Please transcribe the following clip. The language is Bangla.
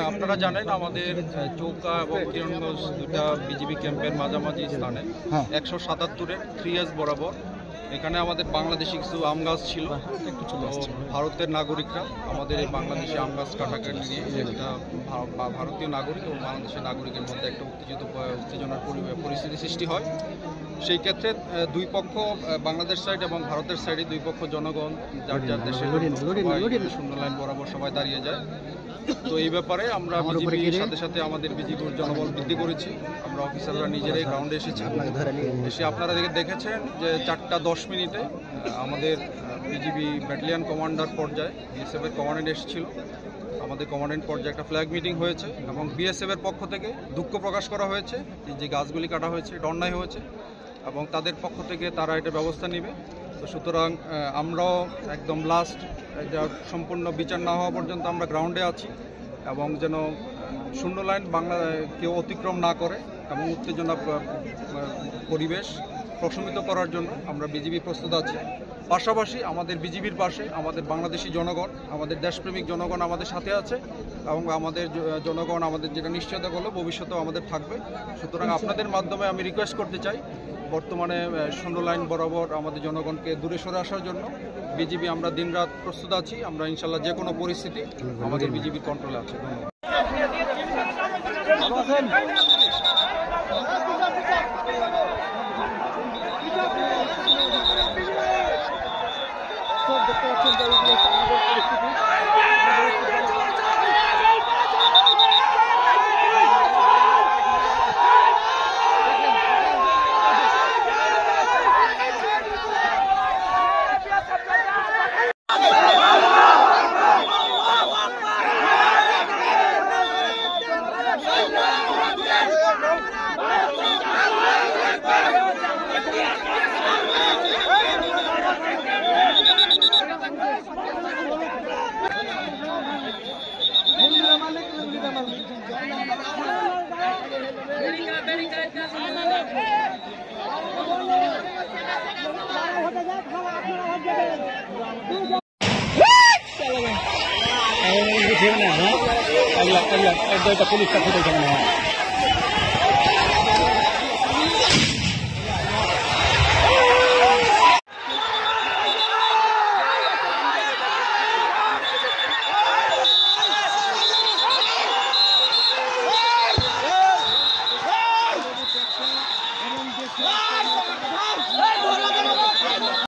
আপনারা জানেন আমাদের চৌকা এবং কিরণগঞ্জ দুটা বিজিবি ক্যাম্পের মাঝামাঝি স্থানে 177-এর 3S বরাবর এখানে আমাদের বাংলাদেশি কিছু আম গাছ ছিল। ভারতের নাগরিকরা আমাদের এই বাংলাদেশি আম গাছ কাটাকে নিয়ে একটা ভারতীয় নাগরিক এবং বাংলাদেশের নাগরিকের মধ্যে একটা উত্তেজনার পরিস্থিতি সৃষ্টি হয়। সেই ক্ষেত্রে দুই পক্ষ, বাংলাদেশ সাইড এবং ভারতের সাইডে দুই পক্ষ জনগণ যার যার দেশে শূন্য লাইন বরাবর সবাই দাঁড়িয়ে যায়। তো এই ব্যাপারে আমরা বিজিবির সাথে সাথে আমাদের বিজিবির জনবল বৃদ্ধি করেছি। আমরা অফিসাররা নিজেরাই গ্রাউন্ডে এসেছি। এসে আপনারা দেখেছেন যে 4:10 আমাদের বিজিবি ব্যাটালিয়ন কমান্ডার পর্যায়ে বিএসএফের কমান্ডেন্ট এসেছিল। আমাদের কমান্ডেন্ট পর্যায়ে একটা ফ্ল্যাগ মিটিং হয়েছে এবং বিএসএফের পক্ষ থেকে দুঃখ প্রকাশ করা হয়েছে যে গাছগুলি কাটা হয়েছে, এটা অন্যায় হয়েছে এবং তাদের পক্ষ থেকে তারা এটা ব্যবস্থা নেবে। তো সুতরাং আমরাও একদম লাস্ট সম্পূর্ণ বিচার না হওয়া পর্যন্ত আমরা গ্রাউন্ডে আছি এবং যেন শূন্য লাইন বাংলা কেউ অতিক্রম না করে এবং উত্তেজনা পরিবেশ প্রশমিত করার জন্য আমরা বিজিবি প্রস্তুত আছি। পাশাপাশি আমাদের বিজিবির পাশে আমাদের বাংলাদেশি জনগণ, আমাদের দেশপ্রেমিক জনগণ আমাদের সাথে আছে এবং আমাদের জনগণ আমাদের যেটা নিশ্চয়তা করলো ভবিষ্যতেও আমাদের থাকবে। সুতরাং আপনাদের মাধ্যমে আমি রিকোয়েস্ট করতে চাই, বর্তমানে শূন্য লাইন বরাবর আমাদের জনগণকে দূরে সরে আসার জন্য বিজিবি আমরা দিনরাত প্রস্তুত আছি। আমরা ইনশাল্লাহ যে কোনো পরিস্থিতি আমাদের বিজিবির কন্ট্রোলে আছে। পুলিশ